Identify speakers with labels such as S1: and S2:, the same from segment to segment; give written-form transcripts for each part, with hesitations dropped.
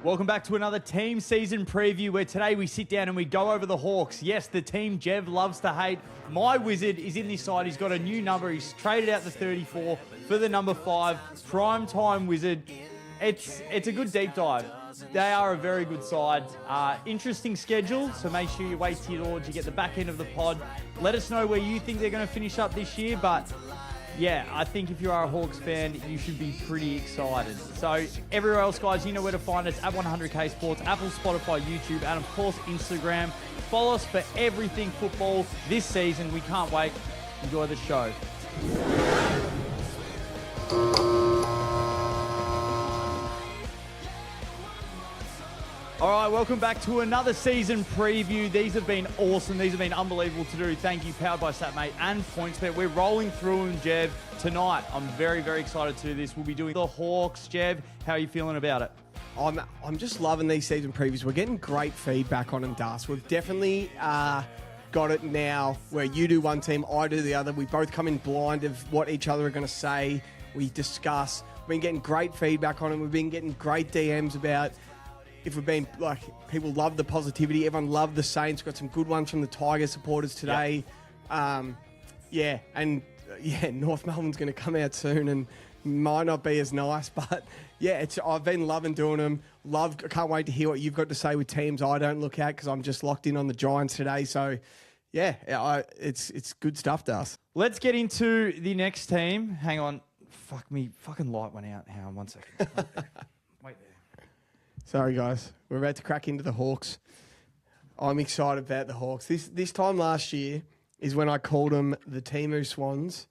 S1: Welcome back to another team season preview where today we sit down and we go over the Hawks. Yes, the team Jev loves to hate. My wizard is in this side. He's got a new number. He's traded out the 34 for the number 5. Primetime wizard. It's a good deep dive. They are a very good side. Interesting schedule, so make sure you wait till you get the back end of the pod. Let us know where you think they're going to finish up this year, but yeah, I think if you are a Hawks fan, you should be pretty excited. So everywhere else, guys, you know where to find us at 100k Sports, Apple, Spotify, YouTube, and of course Instagram. Follow us for everything football this season. We can't wait. Enjoy the show. All right, welcome back to another season preview. These have been awesome. These have been unbelievable to do. Thank you, powered by Satmate and PointsBet. We're rolling through them, Jev. Tonight, I'm very, very excited to do this. We'll be doing the Hawks. Jev, how are you feeling about it?
S2: I'm just loving these season previews. We're getting great feedback on them, Das. We've definitely got it now where you do one team, I do the other. We both come in blind of what each other are going to say. We discuss. We've been getting great feedback on them. We've been getting great DMs about if we've been, like, people love the positivity. Everyone loved the Saints. Got some good ones from the Tiger supporters today. Yep. North Melbourne's going to come out soon and might not be as nice, but yeah, I've been loving doing them. Can't wait to hear what you've got to say with teams I don't look at because I'm just locked in on the Giants today. So yeah, it's good stuff, Das.
S1: Let's get into the next team. Hang on. Fuck me. Fucking light went out. Hang on 1 second. Wait there.
S2: Sorry, guys. We're about to crack into the Hawks. I'm excited about the Hawks. This time last year is when I called them the Timu Swans,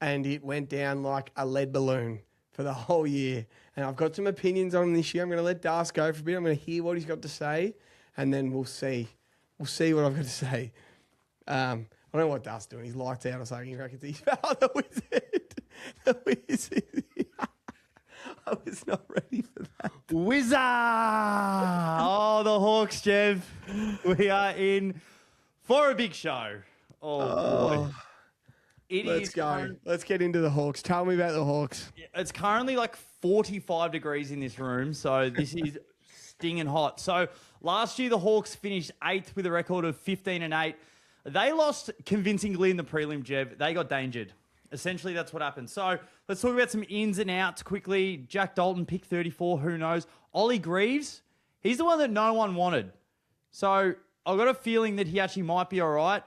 S2: and it went down like a lead balloon for the whole year. And I've got some opinions on them this year. I'm going to let Das go for a bit. I'm going to hear what he's got to say, and then we'll see. We'll see what I've got to say. I don't know what Das is doing. He's lights out or something. He reckons he's the wizard. The wizard. I was not ready for that.
S1: Wizard! Oh, the Hawks, Jev. We are in for a big show. Oh. Boy.
S2: Let's go. Let's get into the Hawks. Tell me about the Hawks.
S1: It's currently like 45 degrees in this room, so this is stinging hot. So last year, the Hawks finished 8th with a record of 15-8. They lost convincingly in the prelim, Jev. They got dangered. Essentially, that's what happened. So let's talk about some ins and outs quickly. Jack Dalton, pick 34, who knows? Ollie Greaves, he's the one that no one wanted. So I've got a feeling that he actually might be all right.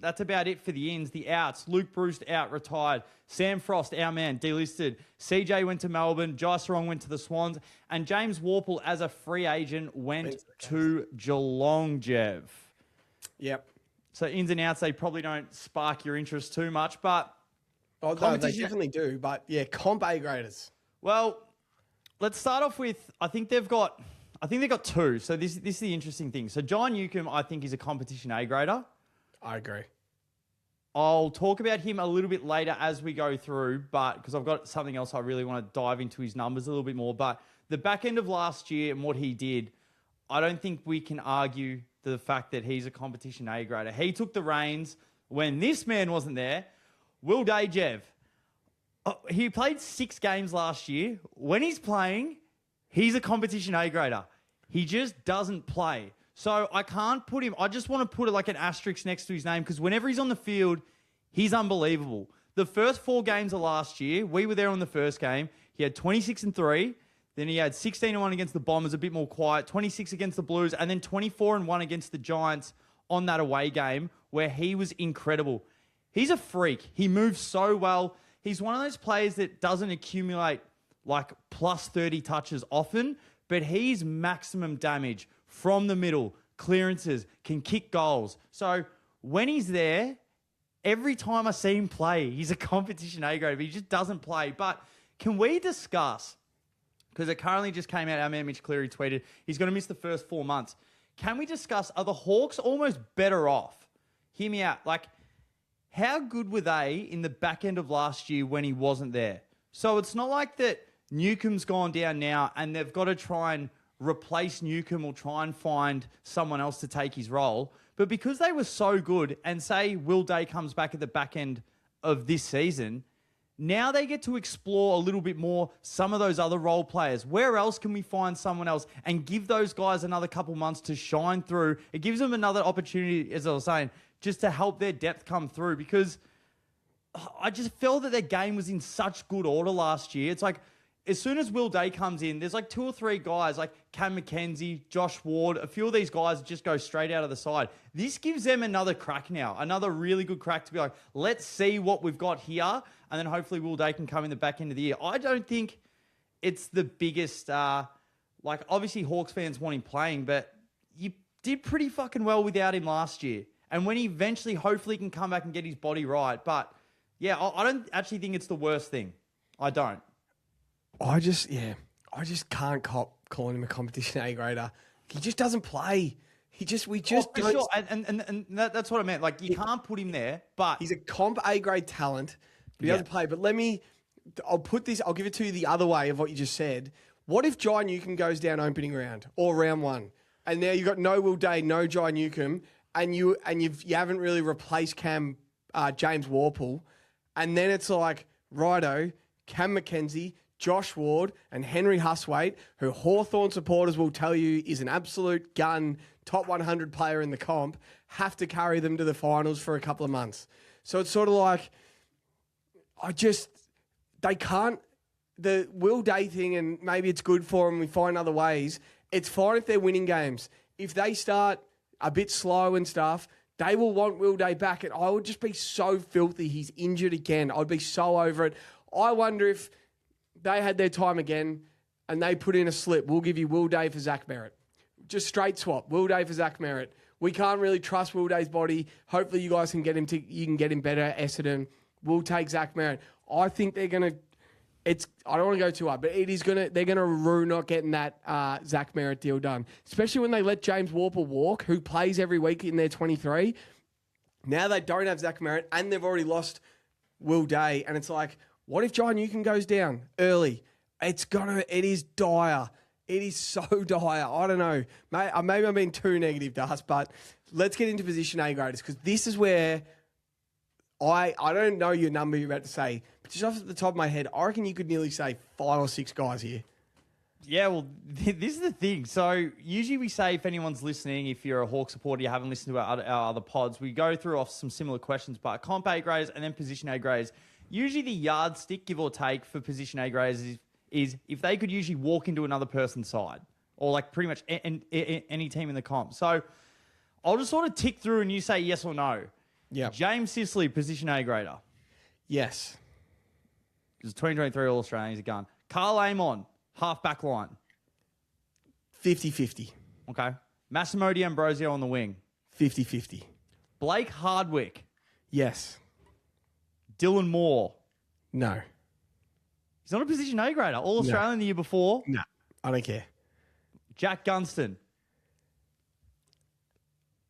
S1: That's about it for the ins. The outs, Luke Bruce out, retired. Sam Frost, our man, delisted. CJ went to Melbourne. Jai Sarong went to the Swans. And James Warple, as a free agent, went to Geelong, Jev.
S2: Yep.
S1: So ins and outs, they probably don't spark your interest too much, but
S2: oh, no, they definitely do, but yeah, comp A-graders.
S1: Well, let's start off with, I think they've got 2. So this is the interesting thing. So John Newcomb, I think, is a competition A-grader.
S2: I agree.
S1: I'll talk about him a little bit later as we go through, but because I've got something else I really want to dive into his numbers a little bit more. But the back end of last year and what he did, I don't think we can argue the fact that he's a competition A-grader. He took the reins when this man wasn't there. Will Day, Jev. He played 6 games last year. When he's playing, he's a competition A-grader. He just doesn't play. So I can't put him... I just want to put like an asterisk next to his name because whenever he's on the field, he's unbelievable. The first 4 games of last year, we were there on the first game. He had 26-3. Then he had 16-1 against the Bombers, a bit more quiet. 26 against the Blues. And then 24-1 against the Giants on that away game where he was incredible. He's a freak. He moves so well. He's one of those players that doesn't accumulate like plus 30 touches often, but he's maximum damage from the middle, clearances, can kick goals. So when he's there, every time I see him play, he's a competition A-grade, but he just doesn't play. But can we discuss, because it currently just came out, our man Mitch Cleary tweeted, he's going to miss the first 4 months. Can we discuss, are the Hawks almost better off? Hear me out. Like, how good were they in the back end of last year when he wasn't there? So it's not like that Newcomb's gone down now and they've got to try and replace Newcomb or try and find someone else to take his role. But because they were so good and say Will Day comes back at the back end of this season, Now they get to explore a little bit more some of those other role players. Where else can we find someone else and give those guys another couple months to shine through? It gives them another opportunity, as I was saying, just to help their depth come through, because I just felt that their game was in such good order last year. It's like, as soon as Will Day comes in, there's like 2 or 3 guys like Cam McKenzie, Josh Ward, a few of these guys just go straight out of the side. This gives them another crack now, another really good crack to be like, let's see what we've got here, and then hopefully Will Day can come in the back end of the year. I don't think it's the biggest, like obviously Hawks fans want him playing, but you did pretty fucking well without him last year. And when he eventually hopefully can come back and get his body right, but yeah, I don't actually think it's the worst thing. I don't.
S2: I just can't cop calling him a competition A-grader. He just doesn't play. We just don't.
S1: Sure. And that's what I meant. Like, you can't put him there, but
S2: He's a comp A-grade talent, but he doesn't play. But I'll give it to you the other way of what you just said. What if Jai Newcomb goes down opening round or round 1, and now you've got no Will Day, no Jai Newcomb, and you haven't really replaced James Warple, and then it's like, righto, Cam McKenzie, Josh Ward and Henry Huswaite, who Hawthorn supporters will tell you is an absolute gun, top 100 player in the comp, have to carry them to the finals for a couple of months. So it's sort of like, they can't, the Will Day thing, and maybe it's good for them, we find other ways. It's fine if they're winning games. If they start a bit slow and stuff, they will want Will Day back, and I would just be so filthy he's injured again. I'd be so over it. I wonder if they had their time again and they put in a slip. We'll give you Will Day for Zach Merritt. Just straight swap. Will Day for Zach Merritt. We can't really trust Will Day's body. Hopefully you guys can get him better at Essendon. We'll take Zach Merritt. I think they're going to, I don't want to go too hard, but they're going to rue not getting that Zach Merritt deal done. Especially when they let James Warple walk, who plays every week in their 23. Now they don't have Zach Merritt and they've already lost Will Day. And it's like, what if Jai Newcomb goes down early? It is dire. It is so dire. I don't know. Maybe I'm being too negative, Das, but let's get into position A-graders, because this is where I don't know your number you're about to say, but just off the top of my head, I reckon you could nearly say 5 or 6 guys here.
S1: Yeah, well, this is the thing. So usually we say, if anyone's listening, if you're a Hawk supporter, you haven't listened to our other pods, we go through off some similar questions, but comp A-graders and then position A-graders. Usually the yardstick, give or take, for position A-graders is if they could usually walk into another person's side, or like pretty much any team in the comp. So I'll just sort of tick through and you say yes or no.
S2: Yeah.
S1: James Sicily, position A-grader.
S2: Yes.
S1: He's a 2023 All-Australian. He's a gun. Carl Amon, half-back line.
S2: 50-50.
S1: Okay. Massimo D'Ambrosio on the wing.
S2: 50-50.
S1: Blake Hardwick.
S2: Yes.
S1: Dylan Moore.
S2: No.
S1: He's not a position A-grader. All-Australian the year before.
S2: No. I don't care.
S1: Jack Gunston.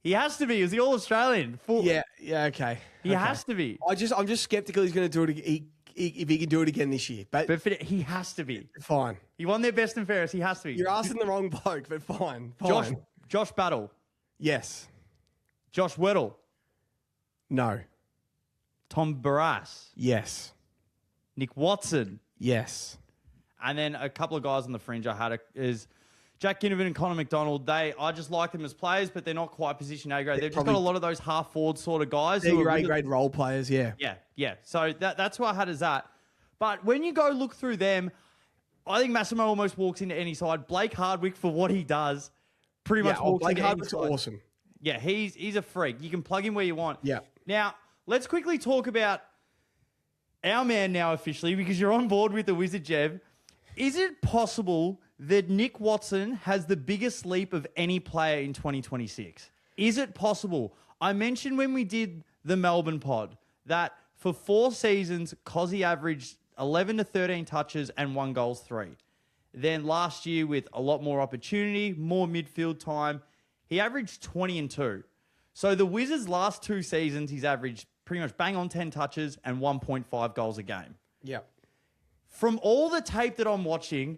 S1: He has to be. Is he All-Australian?
S2: Yeah, okay.
S1: He has to be.
S2: I'm just skeptical he's going to do it if he can do it again this year. But
S1: he has to be.
S2: Fine.
S1: He won their best and fairest. He has to be.
S2: You're asking the wrong bloke, but fine.
S1: Josh Battle.
S2: Yes.
S1: Josh Weddle.
S2: No.
S1: Tom Barras.
S2: Yes.
S1: Nick Watson.
S2: Yes.
S1: And then a couple of guys on the fringe I had is Jack Ginnivan and Connor McDonald. I just like them as players, but they're not quite position A-grade. They've just got a lot of those half-forward sort of guys.
S2: They're your A-grade role players, yeah.
S1: Yeah. So that's what I had as that. But when you go look through them, I think Massimo almost walks into any side. Blake Hardwick, for what he does, pretty much walks
S2: Blake
S1: into
S2: Hardwick's
S1: any side.
S2: awesome.
S1: Yeah, he's a freak. You can plug him where you want.
S2: Yeah.
S1: Now, let's quickly talk about our man now officially, because you're on board with the Wizard, Jev. Is it possible that Nick Watson has the biggest leap of any player in 2026? Is it possible? I mentioned when we did the Melbourne pod that for 4 seasons, Cozzy averaged 11 to 13 touches and 1 goals 3. Then last year, with a lot more opportunity, more midfield time, he averaged 20 and 2. So the Wizards' last 2 seasons, he's averaged pretty much bang on 10 touches and 1.5 goals a game.
S2: Yeah.
S1: From all the tape that I'm watching,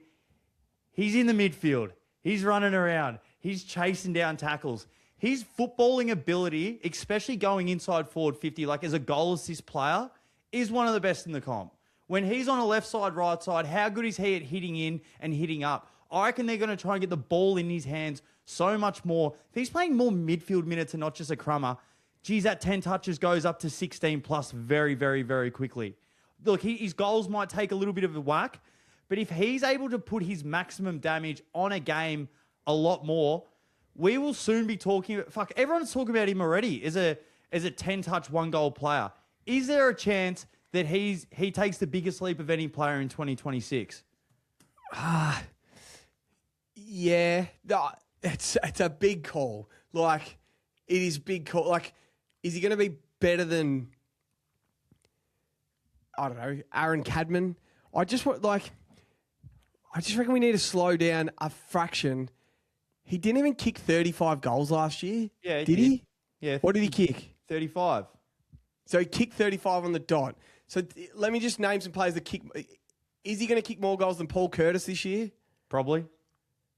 S1: he's in the midfield. He's running around. He's chasing down tackles. His footballing ability, especially going inside forward 50, like as a goal assist player, is one of the best in the comp. When he's on the left side, right side, how good is he at hitting in and hitting up? I reckon they're going to try and get the ball in his hands so much more. If he's playing more midfield minutes and not just a crummer, geez, that 10 touches goes up to 16 plus very, very, very quickly. Look, his goals might take a little bit of a whack, but if he's able to put his maximum damage on a game a lot more, we will soon be talking about... Fuck, everyone's talking about him already as a 10-touch, 1-goal player. Is there a chance that he takes the biggest leap of any player in 2026?
S2: Yeah, no, it's a big call. Like, it is big call. Like, is he going to be better than, I don't know, Aaron Cadman? I just reckon we need to slow down a fraction. He didn't even kick 35 goals last year.
S1: Yeah,
S2: did he?
S1: Yeah.
S2: What did he kick?
S1: 35.
S2: So he kicked 35 on the dot. So let me just name some players that kick. Is he going to kick more goals than Paul Curtis this year?
S1: Probably.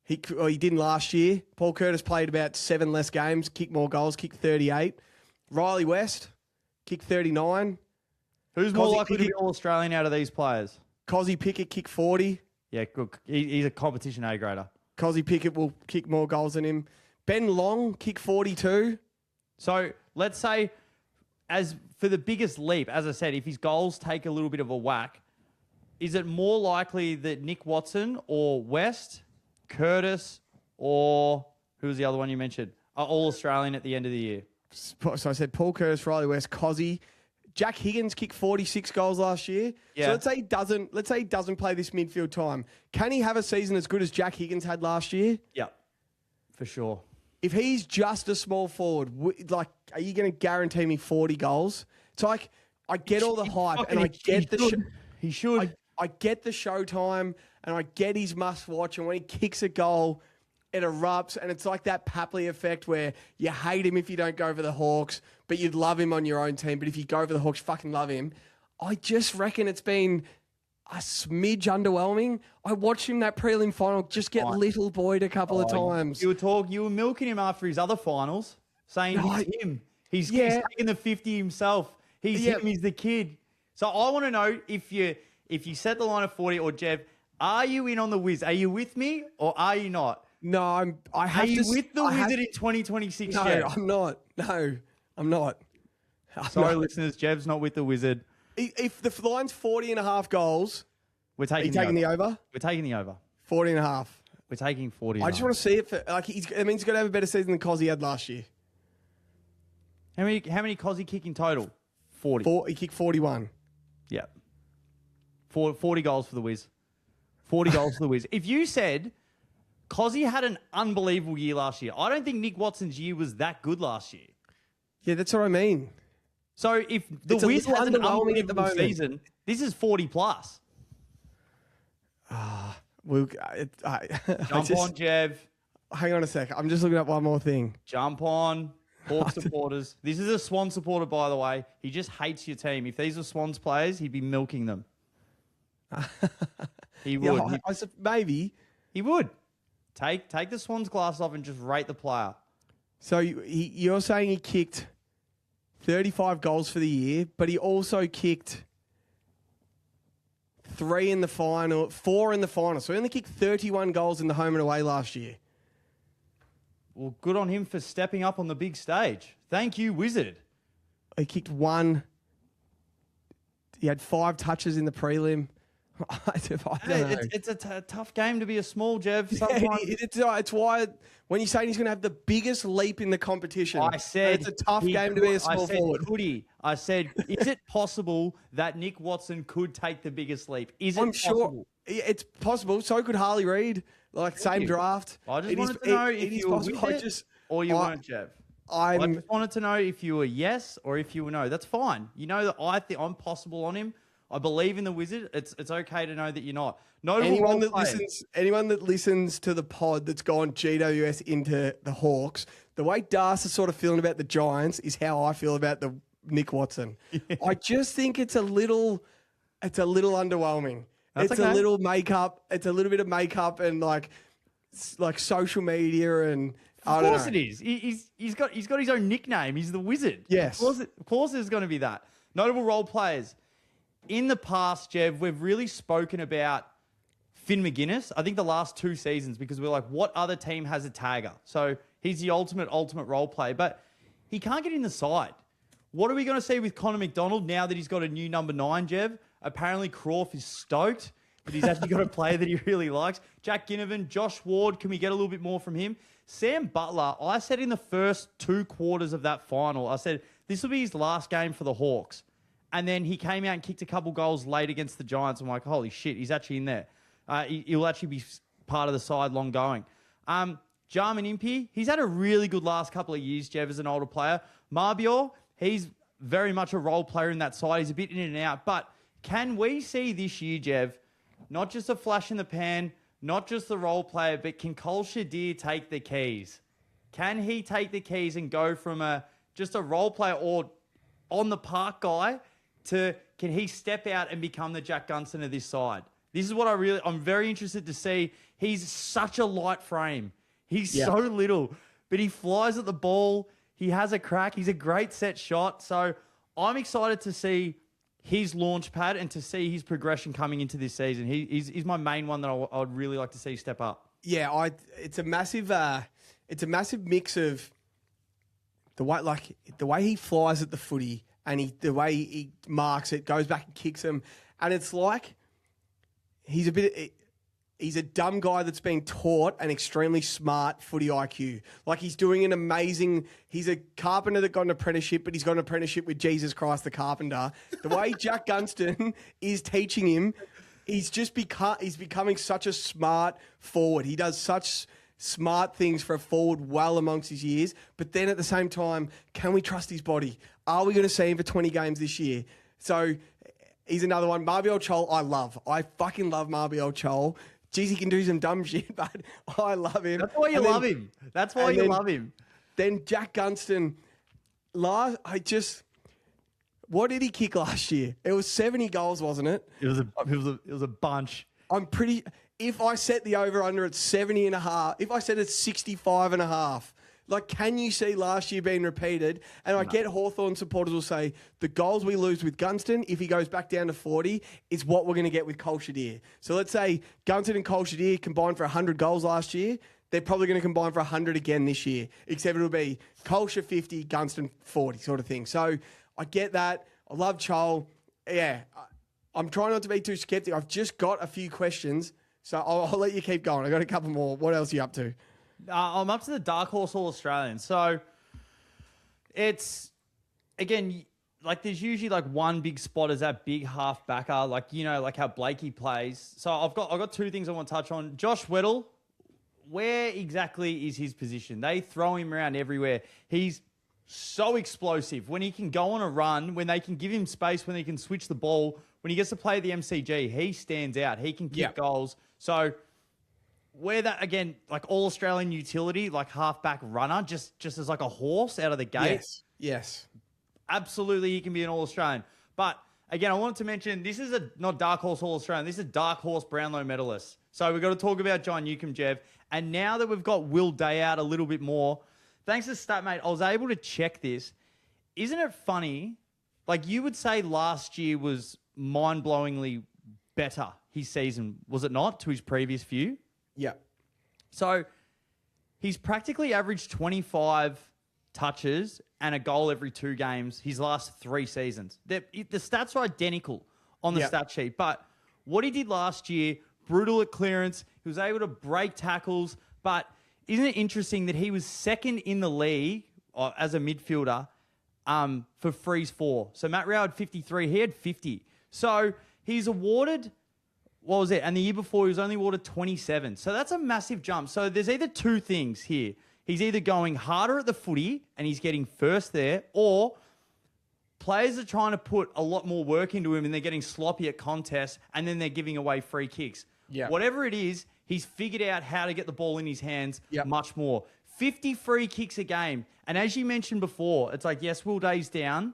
S2: He didn't last year. Paul Curtis played about 7 less games, kicked more goals, kicked 38. Riley West, kicked 39.
S1: Who's more likely to be All-Australian out of these players?
S2: Cozzy Pickett kicked 40.
S1: Yeah, good. He's a competition A-grader.
S2: Cozzy Pickett will kick more goals than him. Ben Long kicked 42.
S1: So let's say, as for the biggest leap, as I said, if his goals take a little bit of a whack, is it more likely that Nick Watson or West, Curtis, or who was the other one you mentioned, are All-Australian at the end of the year?
S2: So I said Paul Curtis, Riley West, Cozzy. Jack Higgins kicked 46 goals last year.
S1: Yeah.
S2: So let's say he doesn't play this midfield time. Can he have a season as good as Jack Higgins had last year?
S1: Yeah, for sure.
S2: If he's just a small forward, are you going to guarantee me 40 goals? It's like, I get all the hype and I get
S1: He should.
S2: I get the showtime and I get his must watch. And when he kicks a goal, it erupts. And it's like that Papley effect where you hate him if you don't go for the Hawks, but you'd love him on your own team. But if you go for the Hawks, fucking love him. I just reckon it's been a smidge underwhelming. I watched him that prelim final just get little boyed a couple of times.
S1: You were milking him after his other finals, saying it's him. He's taking the 50 himself. He's him. He's the kid. So I want to know if you set the line of 40 or Jev, are you in on the Wiz? Are you with me or are you not?
S2: No,
S1: Are you with the Wizard in 2026,
S2: No,
S1: Jev?
S2: I'm not. No, I'm not.
S1: Sorry, listeners, Jev's not with the Wizard.
S2: If the line's 40 and a half goals,
S1: We're taking
S2: the over?
S1: We're taking the over.
S2: 40 and a half.
S1: We're taking 40.
S2: I just want to see it. He's got to have a better season than Cozzy had last year.
S1: How many Cozzy kick in total? 40.
S2: He kicked 41.
S1: Yeah. 40 goals for the Wiz. 40 goals for the Wiz. If you said Cozzy had an unbelievable year last year, I don't think Nick Watson's year was that good last year.
S2: Yeah, that's what I mean.
S1: So if the Wiz has an unbelievable season, this is 40 plus.
S2: Jump
S1: on, Jev.
S2: Hang on a sec. I'm just looking up one more thing.
S1: Jump on. Hawk supporters. This is a Swan supporter, by the way. He just hates your team. If these were Swans players, he'd be milking them. He would.
S2: Yeah, maybe.
S1: He would. Take the Swans glass off and just rate the player.
S2: So you're saying he kicked 35 goals for the year, but he also kicked 4 in the final. So he only kicked 31 goals in the home and away last year.
S1: Well, good on him for stepping up on the big stage. Thank you, Wizard.
S2: He kicked 1. He had 5 touches in the prelim. I don't know.
S1: It's a tough game to be a small, Jev.
S2: It's why when you say he's going to have the biggest leap in the competition,
S1: I said
S2: it's a tough game to be a small forward.
S1: Could he? I said, is it possible that Nick Watson could take the biggest leap? Is it possible?
S2: Sure it's possible. So could Harley Reid. Same draft.
S1: I just wanted to know if you were with it or you weren't, Jev. I just wanted to know if you were yes or if you were no. That's fine. You know that I think I'm possible on him. I believe in the Wizard. It's okay to know that you're not.
S2: Anyone that listens to the pod that's gone GWS into the Hawks, the way Das is sort of feeling about the Giants is how I feel about the Nick Watson. Yeah. I just think it's a little underwhelming. It's okay. A little makeup. It's a little bit of makeup and like social media and
S1: of course it is. He's got his own nickname. He's the Wizard.
S2: Yes.
S1: Of course there's going to be that. Notable role players. in the past, Jev, we've really spoken about Finn McGuinness, I think the last 2 seasons, because we're like, what other team has a tagger? So he's the ultimate role player, but he can't get in the side. What are we going to see with Connor McDonald now that he's got a new number 9, Jev? Apparently, Croft is stoked that he's actually got a player that he really likes. Jack Ginnivan, Josh Ward, can we get a little bit more from him? Sam Butler, I said in the first 2 quarters of that final, I said, this will be his last game for the Hawks. And then he came out and kicked a couple goals late against the Giants. I'm like, holy shit, he's actually in there. He'll actually be part of the side long going. Jarman Impey, he's had a really good last couple of years, Jev, as an older player. Marbior, he's very much a role player in that side. He's a bit in and out. But can we see this year, Jev, not just a flash in the pan, not just the role player, but can Cole Shadir take the keys? Can he take the keys and go from just a role player or on the park guy to can he step out and become the Jack Gunston of this side? This is what I'm very interested to see. He's such a light frame. He's so little, but he flies at the ball. He has a crack. He's a great set shot. So I'm excited to see his launch pad and to see his progression coming into this season. He's my main one that I'd really like to see step up.
S2: Yeah, it's a massive mix of the way he flies at the footy and the way he marks it, goes back and kicks him, and it's like he's a dumb guy that's being taught an extremely smart footy IQ. Like he's doing an amazing. He's a carpenter that got an apprenticeship, but he's got an apprenticeship with Jesus Christ the carpenter. The way Jack Gunston is teaching him, he's becoming such a smart forward. He does such smart things for a forward well amongst his years. But then at the same time, can we trust his body? Are we going to see him for 20 games this year? So he's another one. Marbiol Chol, I love. I fucking love Marbiol Chol. Jeez, he can do some dumb shit, but I love him.
S1: That's why you love him. That's why you love him.
S2: Then Jack Gunston, what did he kick last year? It was 70 goals, wasn't it?
S1: It was a bunch.
S2: I'm pretty. If I set the over under at 70 and a half, if I set it 65 and a half, like, can you see last year being repeated? And I get Hawthorn supporters will say the goals we lose with Gunston, if he goes back down to 40, is what we're going to get with Cole Shadir. So let's say Gunston and Cole Shadir combined for 100 goals last year. They're probably going to combine for 100 again this year, except it'll be Colsha 50, Gunston 40 sort of thing. So I get that. I love Chol. Yeah, I'm trying not to be too skeptic. I've just got a few questions, so I'll let you keep going. I got a couple more. What else are you up to?
S1: I'm up to the Dark Horse All-Australian. So it's, again, like there's usually like one big spot as that big half backer, like, you know, like how Blakey plays. So I've got 2 things I want to touch on. Josh Weddle, where exactly is his position? They throw him around everywhere. He's so explosive. When he can go on a run, when they can give him space, when they can switch the ball, when he gets to play the MCG, he stands out. He can kick goals. So where that, again, like all-Australian utility, like halfback runner, just as like a horse out of the gate.
S2: Yes.
S1: Absolutely, he can be an all-Australian. But again, I wanted to mention, this is not Dark Horse All-Australian. This is Dark Horse Brownlow medalist. So we've got to talk about John Newcombe, Jev. And now that we've got Will Day out a little bit more, thanks to StatMate, I was able to check this. Isn't it funny? Like, you would say last year was mind-blowingly better, his season, was it not, to his previous few?
S2: Yeah.
S1: So he's practically averaged 25 touches and a goal every 2 games his last 3 seasons. The stats are identical on the stat sheet, but what he did last year, brutal at clearance, he was able to break tackles, but isn't it interesting that he was second in the league as a midfielder for freeze 4? So Matt Rao had 53, he had 50. So he's awarded, what was it? And the year before, he was only awarded 27. So that's a massive jump. So there's either 2 things here. He's either going harder at the footy and he's getting first there, or players are trying to put a lot more work into him and they're getting sloppy at contests and then they're giving away free kicks.
S2: Yeah.
S1: Whatever it is, he's figured out how to get the ball in his hands much more. 50 free kicks a game. And as you mentioned before, it's like, yes, Will Day's down.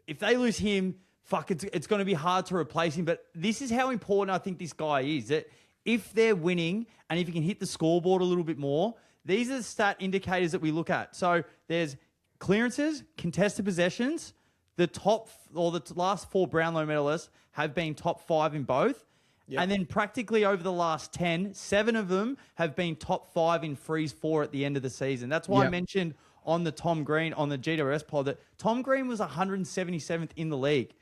S1: If they lose him, it's going to be hard to replace him. But this is how important I think this guy is. That if they're winning and if he can hit the scoreboard a little bit more, these are the stat indicators that we look at. So there's clearances, contested possessions, the top or the last 4 Brownlow medalists have been top 5 in both. Yep. And then practically over the last 10, 7 of them have been top 5 in freeze 4 at the end of the season. That's why I mentioned on the Tom Green, on the GWS pod, that Tom Green was 177th in the league.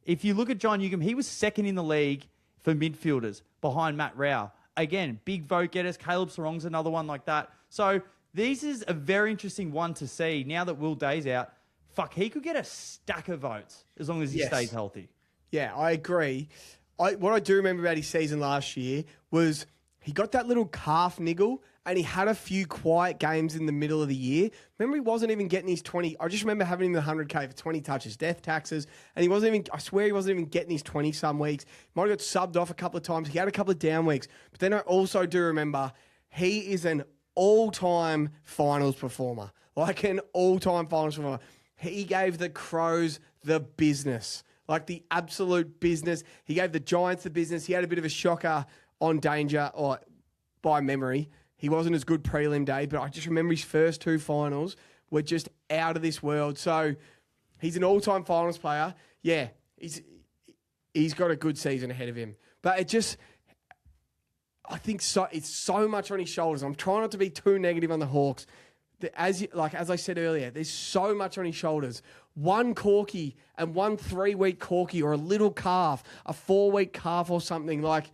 S1: If you look at John Newcombe, he was 2nd in the league for midfielders behind Matt Rao. Again, big vote getters. Caleb Sarong's another one like that. So this is a very interesting one to see now that Will Day's out. Fuck, he could get a stack of votes as long as he stays healthy.
S2: Yeah, I agree. What I do remember about his season last year was he got that little calf niggle and he had a few quiet games in the middle of the year. Remember, he wasn't even getting his 20. I just remember having him the 100K for 20 touches, death taxes, and I swear he wasn't even getting his 20 some weeks. Might have got subbed off a couple of times. He had a couple of down weeks. But then I also do remember he is an all-time finals performer. Like an all-time finals performer. He gave the Crows the business. Like the absolute business. He gave the Giants the business. He had a bit of a shocker on Danger, or by memory. He wasn't as good prelim day, but I just remember his first 2 finals were just out of this world. So he's an all-time finals player. Yeah, he's got a good season ahead of him. But I think it's so much on his shoulders. I'm trying not to be too negative on the Hawks. As I said earlier, there's so much on his shoulders. One corky and 1 3-week corky or a little calf, a 4-week calf or something. Like,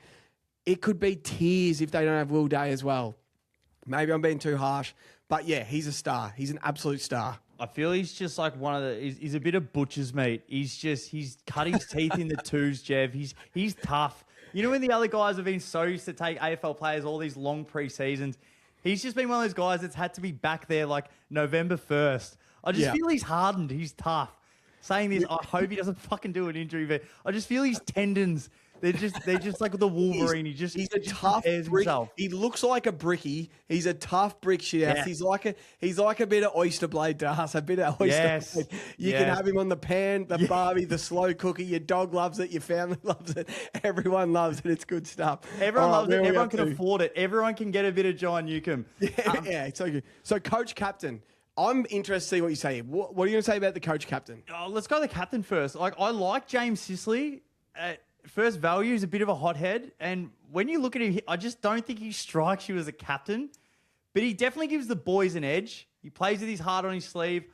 S2: it could be tears if they don't have Will Day as well. Maybe I'm being too harsh. But yeah, he's a star. He's an absolute star.
S1: I feel he's just like he's a bit of butcher's meat. He's cut his teeth in the twos, Jev. He's tough. You know when the other guys have been so used to take AFL players all these long pre-seasons, he's just been one of those guys that's had to be back there like November 1st. I just feel he's hardened. He's tough. Saying this, I hope he doesn't fucking do an injury, but I just feel his tendons. They're just like the Wolverine. He's a tough brick.
S2: He looks like a bricky. He's a tough brick shit house. Yeah. He's like a bit of oyster blade to us. A bit of oyster blade. You can have him on the pan, the Barbie, the slow cooker. Your dog loves it. Your family loves it. Everyone loves it. It's good stuff.
S1: Everyone loves it. Everyone can afford it. Everyone can get a bit of John Newcombe.
S2: Yeah, it's so good. So, coach captain. I'm interested to see what you say. What are you going to say about the coach captain?
S1: Oh, let's go the captain first. I like James Sicily. First value is a bit of a hothead. And when you look at him, I just don't think he strikes you as a captain. But he definitely gives the boys an edge. He plays with his heart on his sleeve.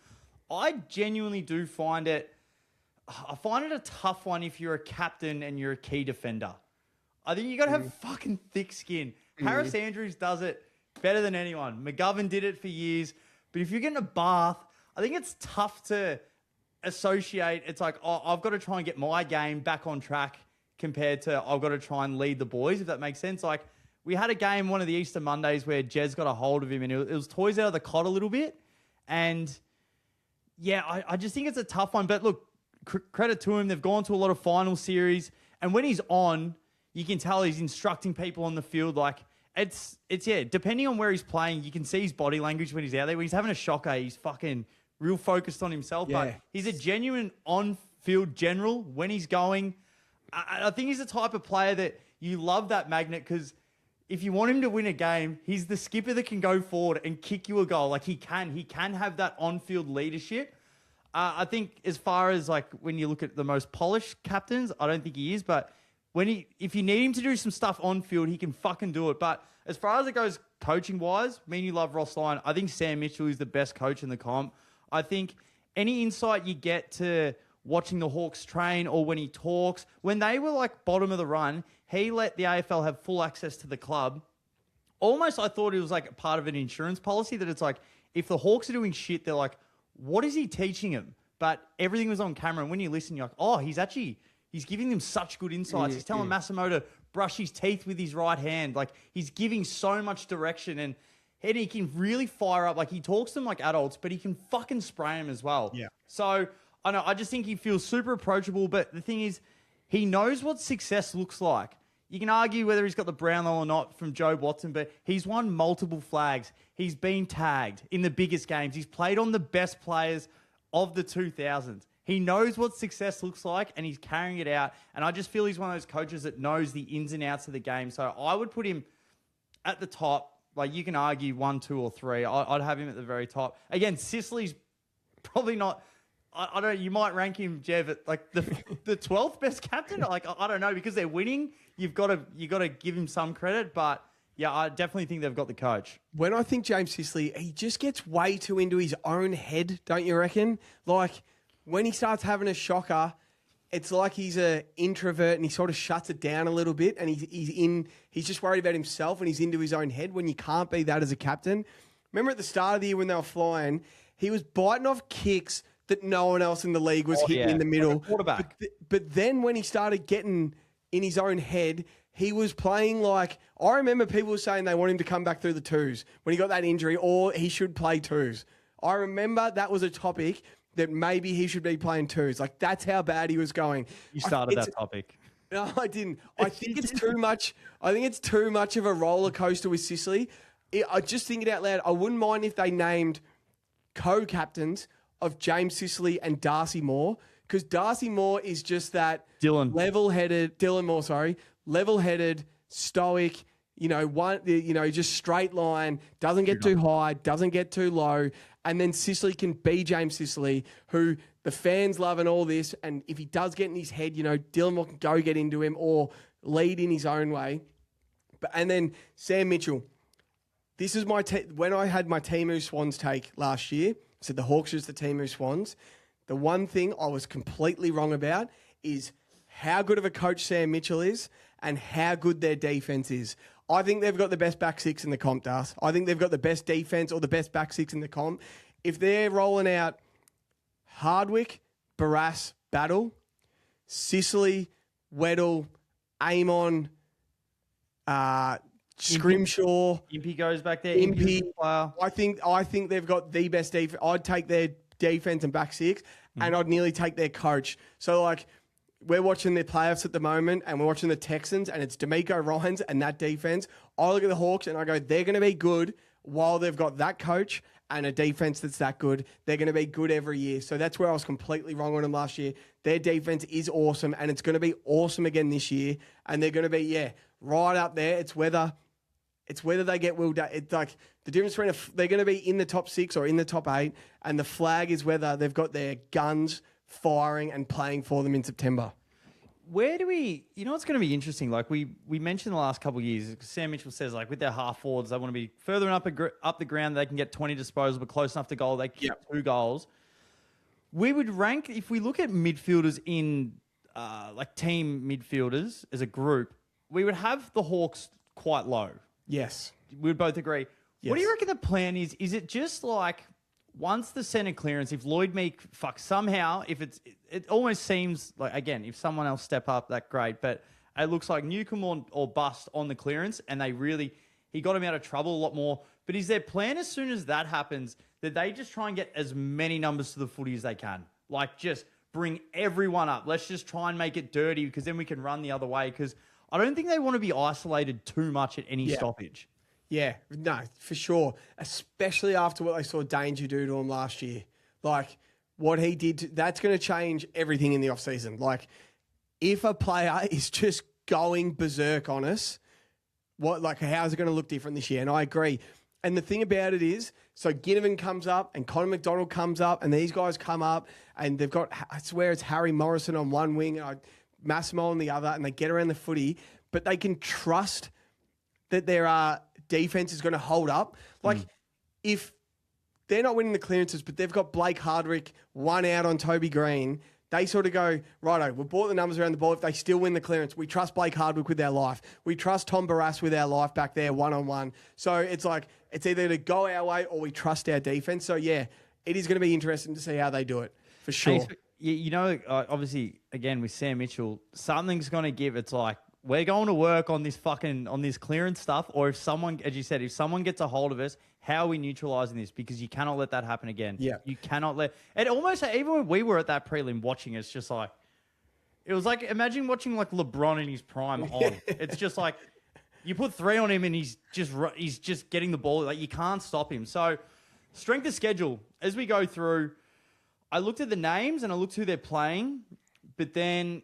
S1: I genuinely do find it... I find it a tough one if you're a captain and you're a key defender. I think you got to have fucking thick skin. Harris Andrews does it better than anyone. McGovern did it for years. But if you're getting a bath, I think it's tough to associate. It's like, oh, I've got to try and get my game back on track compared to I've got to try and lead the boys, if that makes sense. Like, we had a game one of the Easter Mondays where Jez got a hold of him and it was toys out of the cot a little bit. And, yeah, I just think it's a tough one. But, look, credit to him. They've gone to a lot of final series. And when he's on, you can tell he's instructing people on the field. Like, It's depending on where he's playing, you can see his body language when he's out there. When he's having a shocker, he's fucking real focused on himself. Yeah. But he's a genuine on-field general when he's going. I think he's the type of player that you love that magnet because if you want him to win a game, he's the skipper that can go forward and kick you a goal. Like he can have that on-field leadership. I think as far as like when you look at the most polished captains, I don't think he is, but if you need him to do some stuff on field, he can fucking do it. But as far as it goes coaching wise, me and you love Ross Lyon. I think Sam Mitchell is the best coach in the comp. I think any insight you get to watching the Hawks train or when he talks, when they were like bottom of the run, he let the AFL have full access to the club. Almost I thought it was like part of an insurance policy that it's like, if the Hawks are doing shit, they're like, what is he teaching them? But everything was on camera. And when you listen, you're like, oh, he's giving them such good insights. He's telling Massimo to brush his teeth with his right hand. Like, he's giving so much direction. And he can really fire up. Like, he talks to them like adults, but he can fucking spray them as well. Yeah. So, I know. I just think he feels super approachable. But the thing is, he knows what success looks like. You can argue whether he's got the Brownlow or not from Joe Watson, but he's won multiple flags. He's been tagged in the biggest games. He's played on the best players of the 2000s. He knows what success looks like, and he's carrying it out. And I just feel he's one of those coaches that knows the ins and outs of the game. So I would put him at the top. Like, you can argue 1, 2, or 3. I'd have him at the very top. Again, Sicily's probably not I don't. You might rank him, Jev, at like the 12th best captain. Like I don't know, because they're winning. You got to give him some credit, but yeah, I definitely think they've got the coach.
S2: When I think James Sicily, he just gets way too into his own head, don't you reckon? Like when he starts having a shocker, it's like he's an introvert and he sort of shuts it down a little bit, and he's just worried about himself and he's into his own head when you can't be that as a captain. Remember at the start of the year when they were flying, he was biting off kicks that no one else in the league was hitting in the middle.
S1: Like a quarterback.
S2: But then when he started getting in his own head, he was playing like... I remember people saying they want him to come back through the twos when he got that injury, or he should play twos. I remember that was a topic that maybe he should be playing twos. Like, that's how bad he was going.
S1: You started that topic.
S2: No, I didn't. I think it's too much. I think it's too much of a roller coaster with Sicily. I just think it out loud. I wouldn't mind if they named co-captains of James Sicily and Darcy Moore, because Darcy Moore is just that level-headed, stoic, just straight line, doesn't get too high, doesn't get too low. And then Sicily can be James Sicily, who the fans love and all this. And if he does get in his head, Dylan Moore can go get into him or lead in his own way. And then Sam Mitchell. This is when I had my Timu Swans take last year. I said the Hawks is the Timu Swans. The one thing I was completely wrong about is how good of a coach Sam Mitchell is and how good their defense is. I think they've got the best back six in the comp, Das. I think they've got the best defense or the best back six in the comp. If they're rolling out Hardwick, Barras, Battle, Sicily, Weddle, Amon, Scrimshaw,
S1: Impey goes back there.
S2: Impey. I think they've got the best defense. I'd take their defense and back six, and I'd nearly take their coach. So like, we're watching their playoffs at the moment, and we're watching the Texans, and it's D'Amico Ryans and that defense. I look at the Hawks and I go, they're going to be good while they've got that coach and a defense that's that good. They're going to be good every year. So that's where I was completely wrong on them last year. Their defense is awesome, and it's going to be awesome again this year. And they're going to be, right up there. It's whether they get Will. It's like the difference between they're going to be in the top 6 or in the top 8, and the flag is whether they've got their guns firing and playing for them in September.
S1: Where do we... it's going to be interesting. Like we mentioned the last couple of years, Sam Mitchell says, like, with their half forwards, they want to be further up the ground. They can get 20 disposal, but close enough to goal. They can get 2 goals. We would rank, if we look at midfielders in team midfielders as a group, we would have the Hawks quite low.
S2: Yes.
S1: We'd both agree.
S2: Yes.
S1: What do you reckon the plan is? Is it just like... Once the centre clearance, if Lloyd Meek, somehow, it almost seems like, again, if someone else step up, that's great. But it looks like Newcombe or bust on the clearance, and he got him out of trouble a lot more. But is their plan as soon as that happens that they just try and get as many numbers to the footy as they can? Like, just bring everyone up. Let's just try and make it dirty, because then we can run the other way. Because I don't think they want to be isolated too much at any stoppage.
S2: Yeah, no, for sure. Especially after what they saw Danger do to him last year. Like, what he did, that's going to change everything in the offseason. Like, if a player is just going berserk on us, how's it going to look different this year? And I agree. And the thing about it is, so Ginnivan comes up and Connor McDonald comes up and these guys come up and they've got, I swear it's Harry Morrison on one wing and Massimo on the other, and they get around the footy, but they can trust that there are... defense is going to hold up. Like, if they're not winning the clearances, but they've got Blake Hardwick one out on Toby Green, they sort of go, righto, we've bought the numbers around the ball. If they still win the clearance, we trust Blake Hardwick with our life. We trust Tom Barras with our life back there one-on-one. So it's like, it's either to go our way or we trust our defense. So, yeah, it is going to be interesting to see how they do it, for sure.
S1: Hey, obviously, again, with Sam Mitchell, something's going to give. It's like, we're going to work on this clearance stuff, or if someone, as you said, if someone gets a hold of us, how are we neutralizing this? Because you cannot let that happen again.
S2: Yeah.
S1: You cannot let... And almost, even when we were at that prelim watching, it's just like... It was like, imagine watching like LeBron in his prime on. It's just like, you put 3 on him and he's just getting the ball. Like, you can't stop him. So, strength of schedule. As we go through, I looked at the names and I looked who they're playing, but then...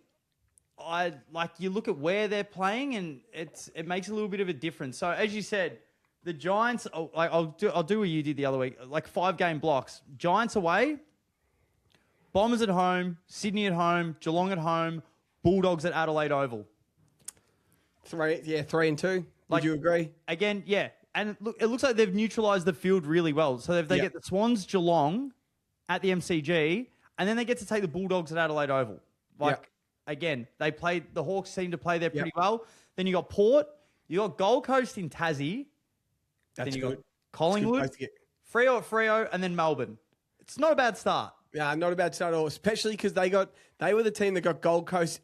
S1: you look at where they're playing and it makes a little bit of a difference. So as you said, the Giants, I'll do what you did the other week, like 5-game blocks. Giants away, Bombers at home, Sydney at home, Geelong at home, Bulldogs at Adelaide Oval.
S2: 3-2. Would you agree?
S1: Again, yeah. And look, it looks like they've neutralised the field really well. So if they get the Swans, Geelong at the MCG, and then they get to take the Bulldogs at Adelaide Oval. Again, the Hawks seem to play there pretty well. Then you got Port, you got Gold Coast in Tassie.
S2: That's
S1: then you
S2: good.
S1: got Collingwood, Freo at Freo, and then Melbourne. It's not a bad start.
S2: Yeah, not a bad start at all, especially because they were the team that got Gold Coast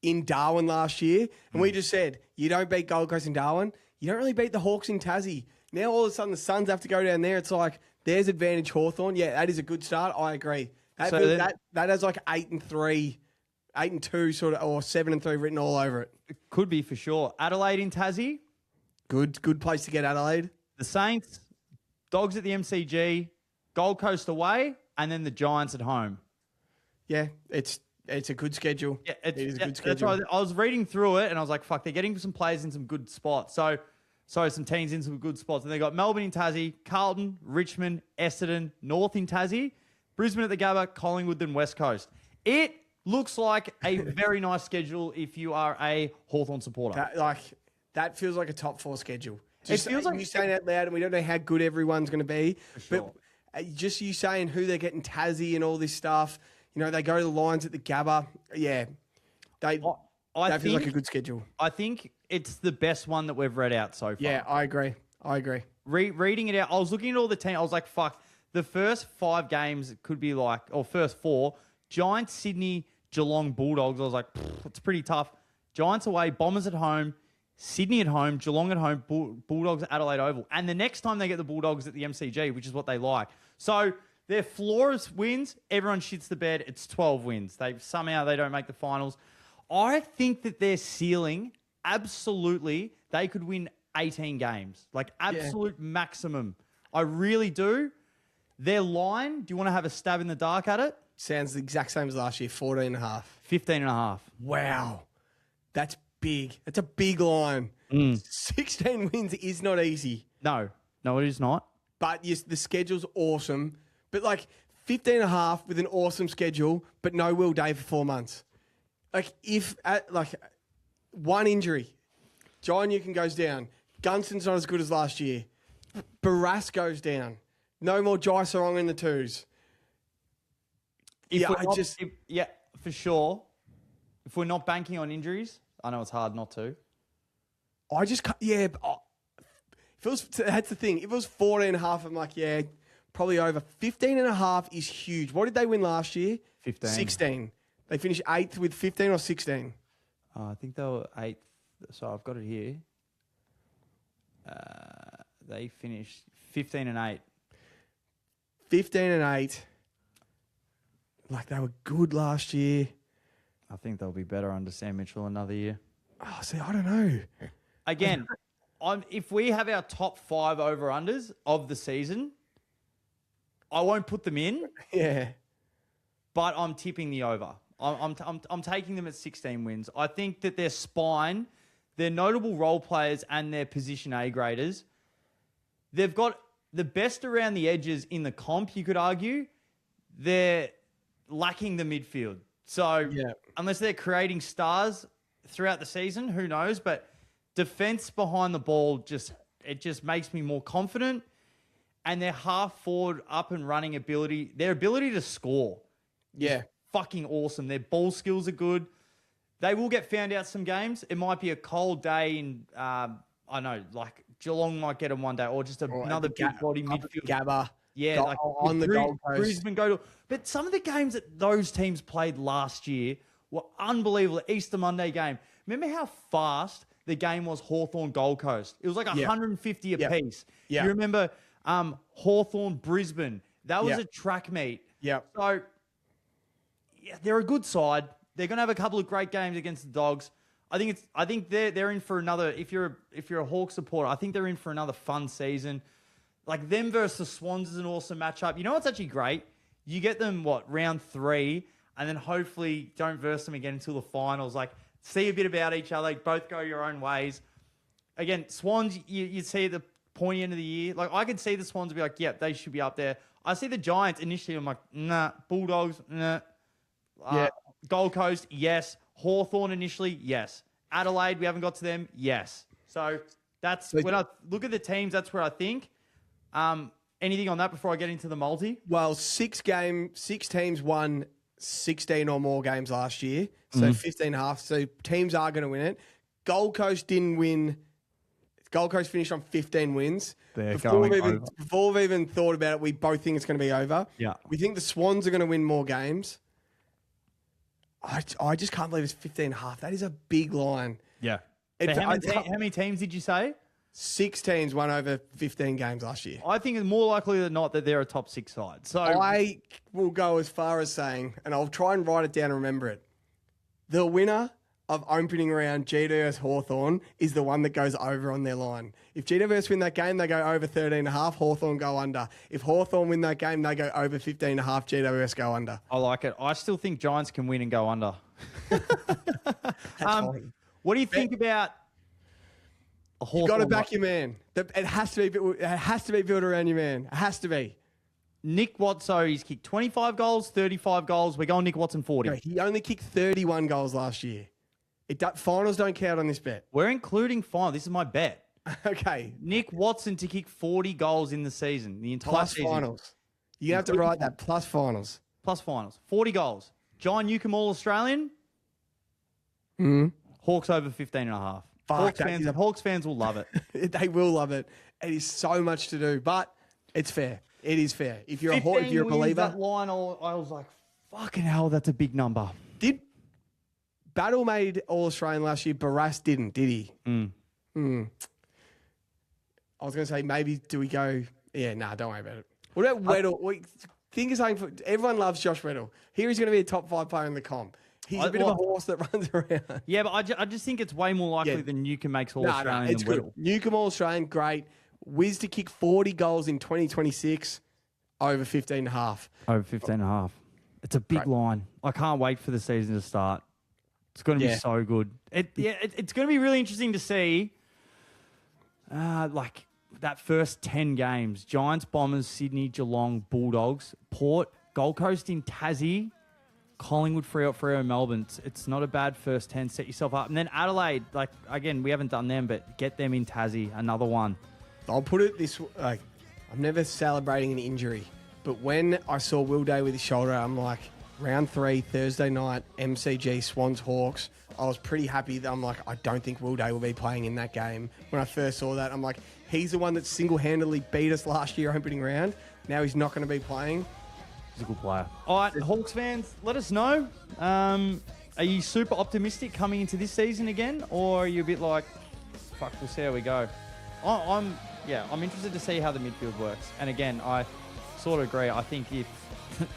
S2: in Darwin last year. And we just said, you don't beat Gold Coast in Darwin, you don't really beat the Hawks in Tassie. Now all of a sudden the Suns have to go down there. It's like, there's advantage Hawthorn. Yeah, that is a good start. I agree. That has like 8-3, 8-2 sort of, or 7-3 written all over it.
S1: It could be for sure. Adelaide in Tassie.
S2: Good place to get Adelaide.
S1: The Saints, Dogs at the MCG, Gold Coast away, and then the Giants at home.
S2: Yeah, it's a good schedule. Yeah, it is a good schedule.
S1: That's right. I was reading through it, and I was like, fuck, they're getting some players in some good spots. So some teams in some good spots. And they got Melbourne in Tassie, Carlton, Richmond, Essendon, North in Tassie, Brisbane at the Gabba, Collingwood, then West Coast. It looks like a very nice schedule if you are a Hawthorn supporter.
S2: That feels like a top 4 schedule.
S1: It feels like
S2: you saying that loud, and we don't know how good everyone's going to be.
S1: For sure.
S2: But just you saying who they're getting Tassie and all this stuff. You know, they go to the Lions at the Gabba. Yeah, that feels like a good schedule.
S1: I think it's the best one that we've read out so far.
S2: Yeah, I agree.
S1: Reading it out, I was looking at all the teams. I was like, fuck, the first 5 games could be like, or first 4, Giants, Sydney, Geelong, Bulldogs. I was like, it's pretty tough. Giants away, Bombers at home, Sydney at home, Geelong at home, Bulldogs at Adelaide Oval. And the next time they get the Bulldogs at the MCG, which is what they like. So their floor is wins. Everyone shits the bed. It's 12 wins. Somehow they don't make the finals. I think that their ceiling, absolutely, they could win 18 games. Like absolute maximum. I really do. Their line, do you want to have a stab in the dark at it?
S2: Sounds the exact same as last year, 14.5.
S1: 15.5.
S2: Wow. That's big. That's a big line. 16 wins is not easy.
S1: No, it is not.
S2: But yes, the schedule's awesome. But like 15.5 with an awesome schedule, but no Will Day for 4 months. Like if one injury, John Newcombe goes down. Gunston's not as good as last year. Barras goes down. No more Jai Sarong in the twos.
S1: For sure. If we're not banking on injuries, I know it's hard not to.
S2: That's the thing. If it was 14.5, I'm like, yeah, probably over. 15.5 is huge. What did they win last year?
S1: 15.
S2: 16. They finished 8th with 15 or 16?
S1: I think they were 8th. So I've got it here. They finished 15-8.
S2: 15-8. Like they were good last year.
S1: I think they'll be better under Sam Mitchell another year.
S2: Oh, see, I don't know.
S1: Again, if we have our top 5 over-unders of the season, I won't put them in.
S2: Yeah.
S1: But I'm tipping the over. I'm taking them at 16 wins. I think that their spine, their notable role players and their position A-graders, they've got the best around the edges in the comp, you could argue. They're lacking the midfield. So unless they're creating stars throughout the season, who knows? But defense behind the ball just makes me more confident. And their half forward up and running ability, their ability to score, is fucking awesome. Their ball skills are good. They will get found out some games. It might be a cold day in, like Geelong might get them one day, or just another big body midfield.
S2: Gabba.
S1: Yeah,
S2: like on the Gold Coast.
S1: Brisbane go to. But some of the games that those teams played last year were unbelievable. The Easter Monday game. Remember how fast the game was Hawthorn Gold Coast? It was like 150 apiece.
S2: Yeah.
S1: You remember Hawthorn Brisbane? That was a track meet.
S2: Yeah.
S1: So they're a good side. They're going to have a couple of great games against the Dogs. I think they're in for another. If you're a Hawk supporter, I think they're in for another fun season. Like them versus the Swans is an awesome matchup. You know what's actually great? You get them round 3, and then hopefully don't verse them again until the finals. Like see a bit about each other. Both go your own ways. Again, Swans, you see at the pointy end of the year. Like I could see the Swans be like, yeah, they should be up there. I see the Giants initially. I'm like, nah. Bulldogs, nah.
S2: Yeah.
S1: Gold Coast, yes. Hawthorn initially, yes. Adelaide, we haven't got to them, yes. So that's when I look at the teams, that's where I think. Anything on that before I get into the multi?
S2: Well, 6 teams won 16 or more games last year, so 15 and a half. So teams are going to win it. Gold Coast didn't win. Gold Coast finished on 15 wins. Before we've even thought about it, we both think it's going to be over.
S1: Yeah.
S2: We think the Swans are going to win more games. I just can't believe it's 15 and a half. That is a big line.
S1: Yeah. So how many teams did you say?
S2: 6 teams won over 15 games last year.
S1: I think it's more likely than not that they're a top 6 side. So
S2: I will go as far as saying, and I'll try and write it down and remember it. The winner of opening round GWS Hawthorn is the one that goes over on their line. If GWS win that game, they go over 13.5, Hawthorn go under. If Hawthorn win that game, they go over 15.5, GWS go under.
S1: I like it. I still think Giants can win and go under. What do you think about a Hawthorn?
S2: You got to back your man. It has to be built around your man. It has to be.
S1: Nick Watso, he's kicked 25 goals, 35 goals. We're going Nick Watson 40.
S2: No, he only kicked 31 goals last year. Finals don't count on this bet.
S1: We're including final. This is my bet.
S2: Okay.
S1: Nick Watson to kick 40 goals in the season, the entire
S2: plus
S1: season.
S2: Finals. You have to write that plus finals.
S1: Plus finals. 40 goals. John Newcombe All-Australian. Hawks over 15.5. Hawks fans will love it.
S2: They will love it. It is so much to do, but it's fair. It is fair. If you're a believer.
S1: That line, I was like, fucking hell, that's a big number.
S2: Did Battle made All-Australian last year? Barras didn't, did he? I was going to say, maybe do we go... Yeah, don't worry about it. What about Weddle? Everyone loves Josh Weddle. Here he's going to be a top 5 player in the comp. He's a bit of a horse that runs around.
S1: Yeah, but I just think it's way more likely than Newcombe makes All-Australian than Weddle.
S2: Newcombe All-Australian, great. Wiz to kick 40 goals in 2026, over 15.5.
S1: Over 15.5. It's a big line. I can't wait for the season to start. It's going to be so good. It's going to be really interesting to see like that first 10 games. Giants, Bombers, Sydney, Geelong, Bulldogs, Port, Gold Coast in Tassie, Collingwood, Freo, Melbourne. It's not a bad first 10. Set yourself up. And then Adelaide, like, again, we haven't done them, but get them in Tassie, another one.
S2: I'll put it this way. I'm never celebrating an injury, but when I saw Will Day with his shoulder, I'm like, round 3, Thursday night, MCG, Swans, Hawks. I was pretty happy that I'm like, I don't think Will Day will be playing in that game. When I first saw that, I'm like, he's the one that single-handedly beat us last year opening round. Now he's not going to be playing.
S1: He's a good player. All right, Hawks fans, let us know. Are you super optimistic coming into this season again? Or are you a bit like, fuck, we'll see how we go? I'm interested to see how the midfield works. And again, I sort of agree. I think if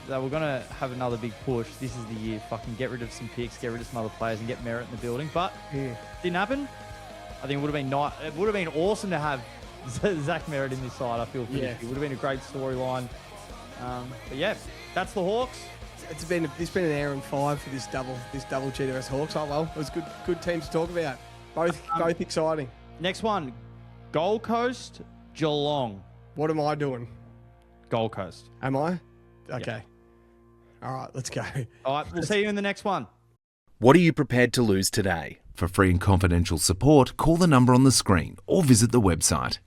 S1: they were going to have another big push, this is the year. Fucking get rid of some picks, get rid of some other players, and get Merritt in the building. But didn't happen. I think it would have been awesome to have Zach Merritt in this side. I feel it would have been a great storyline. But yeah, that's the Hawks.
S2: It's been an hour and 5 for this double GWS Hawks. Oh well, it was good teams to talk about. Both exciting.
S1: Next one, Gold Coast, Geelong.
S2: What am I doing?
S1: Gold Coast.
S2: Am I? Okay. Yeah. All right, let's go.
S1: All right, we'll see you in the next one.
S3: What are you prepared to lose today? For free and confidential support, call the number on the screen or visit the website.